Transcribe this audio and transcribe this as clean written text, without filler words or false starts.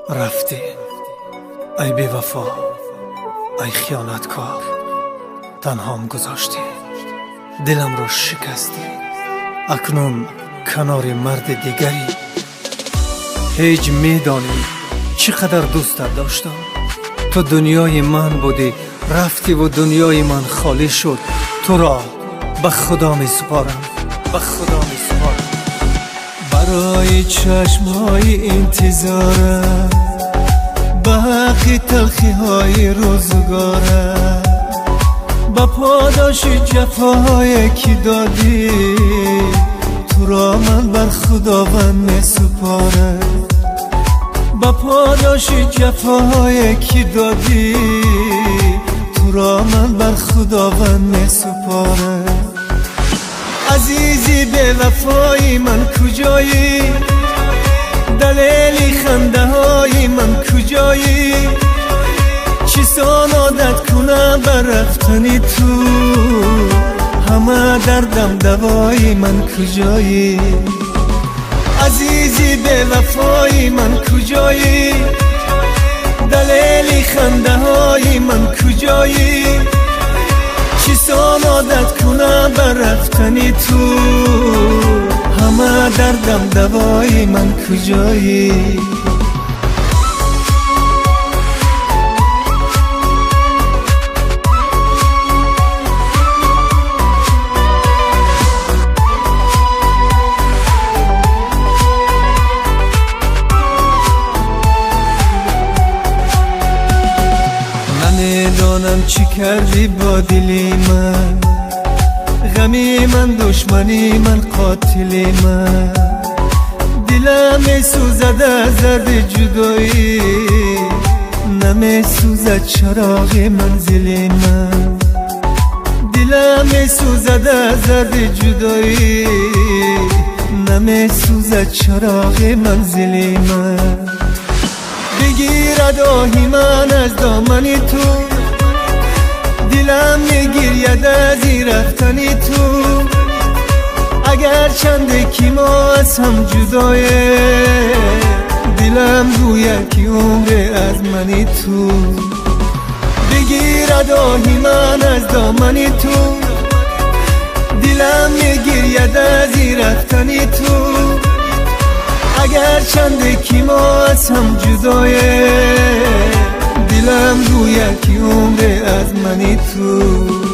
رفتی ای بی وفا، ای خیانتکار، تنهام گذاشتی، دلم رو شکستی. اکنون کنار مرد دیگری. هیچ میدانی چقدر دوستت داشتم. تو دنیای من بودی، رفتی و دنیای من خالی شد. تو را به خدا می سپارم، به خدا می سپارم. برای چشمهای انتظارم، باقی تلخی های روزگارم، با پاداش جفاهای که دادی، تو را من بر خداوند می سپارم. با پاداش جفاهای که دادی، تو را من بر خداوند می سپارم. عزیزی به وفای من کجایی؟ دلیل خنده های من کجایی؟ چیسان عادت کنم بر رفتنی تو، همه دردم دوای من کجایی؟ عزیزی به وفای من کجایی؟ دلیل خنده های من کجایی؟ چیسان عادت کنم بر رفتنی تو، همه دردم دوای من کجایی؟ نمیدانم چی کردی با دلی من، غمی من، دشمنی من، قاتلی من. دلم می سوزد از درد جدایی، نمی سوزد چراغ منزلی من. دلم می سوزد از درد جدایی، نمی سوزد چراغ منزلی من. بگیرد آهی من از دامنی تو، دلم میگیرید از این رفتنی تو. اگر چنده که ما از هم جدایه، دلم گوید که عمر از منی تو. بگیرد آهی من از دامنی تو، دلم میگیرید از این رفتنی تو. اگر چنده که ما از هم جدایه، دلم گوید که عمر از منی تو.